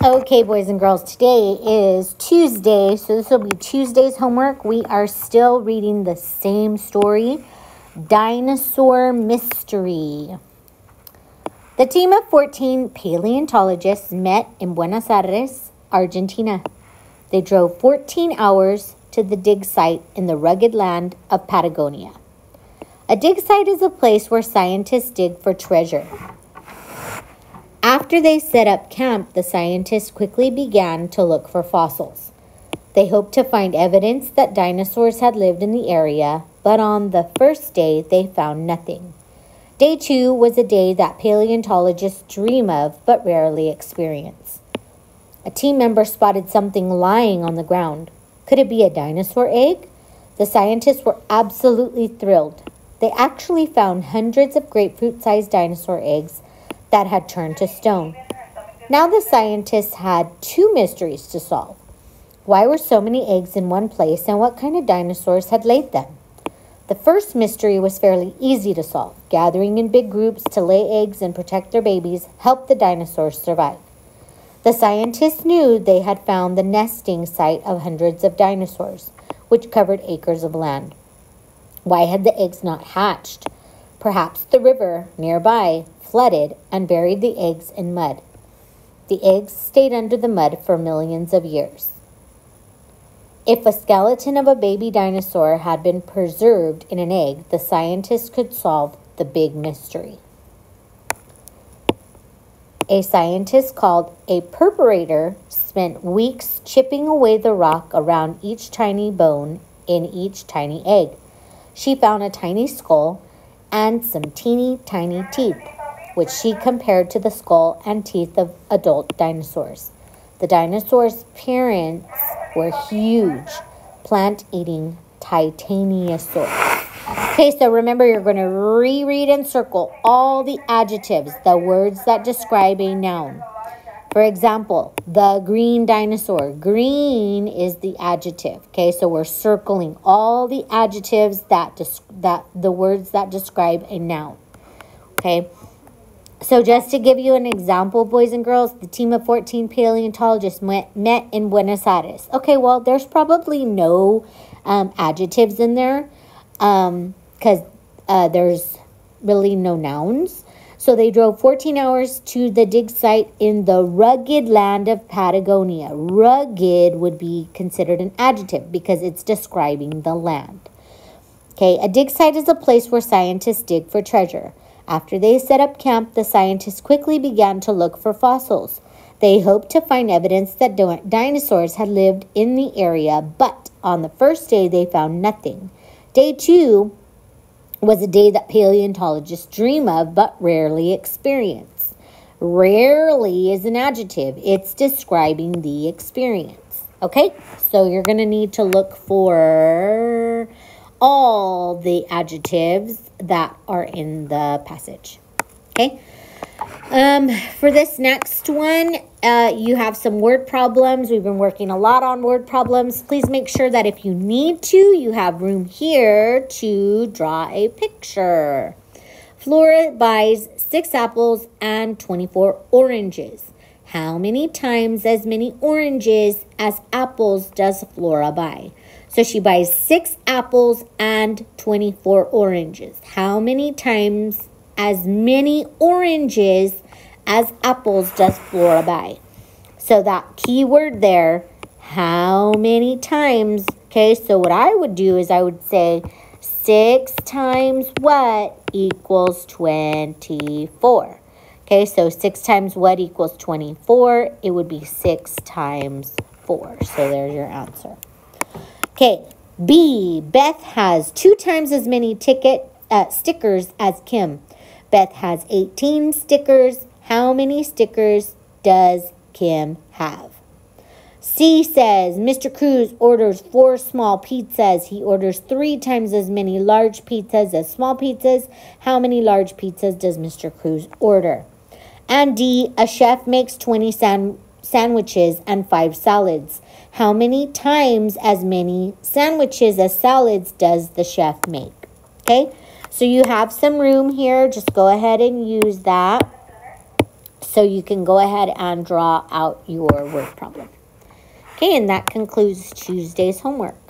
Okay, boys and girls, today is Tuesday, so this will be Tuesday's homework. We are still reading the same story, Dinosaur Mystery. The team of 14 paleontologists met in Buenos Aires, Argentina. They drove 14 hours to the dig site in the rugged land of Patagonia. A dig site is a place where scientists dig for treasure. After they set up camp, the scientists quickly began to look for fossils. They hoped to find evidence that dinosaurs had lived in the area, but on the first day, they found nothing. Day 2 was a day that paleontologists dream of but rarely experience. A team member spotted something lying on the ground. Could it be a dinosaur egg? The scientists were absolutely thrilled. They actually found hundreds of grapefruit-sized dinosaur eggs that had turned to stone. Now the scientists had 2 mysteries to solve. Why were so many eggs in one place, and what kind of dinosaurs had laid them? The first mystery was fairly easy to solve. Gathering in big groups to lay eggs and protect their babies helped the dinosaurs survive. The scientists knew they had found the nesting site of hundreds of dinosaurs, which covered acres of land. Why had the eggs not hatched? Perhaps the river nearby flooded and buried the eggs in mud. The eggs stayed under the mud for millions of years. If a skeleton of a baby dinosaur had been preserved in an egg, the scientists could solve the big mystery. A scientist called a perforator spent weeks chipping away the rock around each tiny bone in each tiny egg. She found a tiny skull and some teeny tiny teeth, which she compared to the skull and teeth of adult dinosaurs. The dinosaurs' parents were huge, plant-eating titanosaurs. Okay, so remember, you're going to reread and circle all the adjectives, the words that describe a noun. For example, the green dinosaur. Green is the adjective. Okay, so we're circling all the adjectives that the words that describe a noun. Okay. So just to give you an example, boys and girls, the team of 14 paleontologists met in Buenos Aires. Okay, well, there's probably no adjectives in there because there's really no nouns. So they drove 14 hours to the dig site in the rugged land of Patagonia. Rugged would be considered an adjective because it's describing the land. Okay, a dig site is a place where scientists dig for treasure. After they set up camp, the scientists quickly began to look for fossils. They hoped to find evidence that dinosaurs had lived in the area, but on the first day they found nothing. Day 2 was a day that paleontologists dream of but rarely experience. Rarely is an adjective. It's describing the experience. Okay, so you're going to need to look for all the adjectives that are in the passage. Okay. For this next one, you have some word problems. We've been working a lot on word problems. Please make sure that if you need to, you have room here to draw a picture. Flora buys 6 apples and 24 oranges. How many times as many oranges as apples does Flora buy? So she buys 6 apples and 24 oranges. How many times as many oranges as apples does Flora buy? So that key word there, how many times? Okay, so what I would do is I would say 6 times what equals 24. Okay, so 6 times what equals 24? It would be 6 times 4. So there's your answer. Okay, B. Beth has 2 times as many stickers as Kim. Beth has 18 stickers. How many stickers does Kim have? C says, Mr. Cruz orders 4 small pizzas. He orders 3 times as many large pizzas as small pizzas. How many large pizzas does Mr. Cruz order? And D, a chef makes 20 sandwiches and 5 salads. How many times as many sandwiches as salads does the chef make? Okay, so you have some room here. Just go ahead and use that. So you can go ahead and draw out your word problem. Okay, and that concludes Tuesday's homework.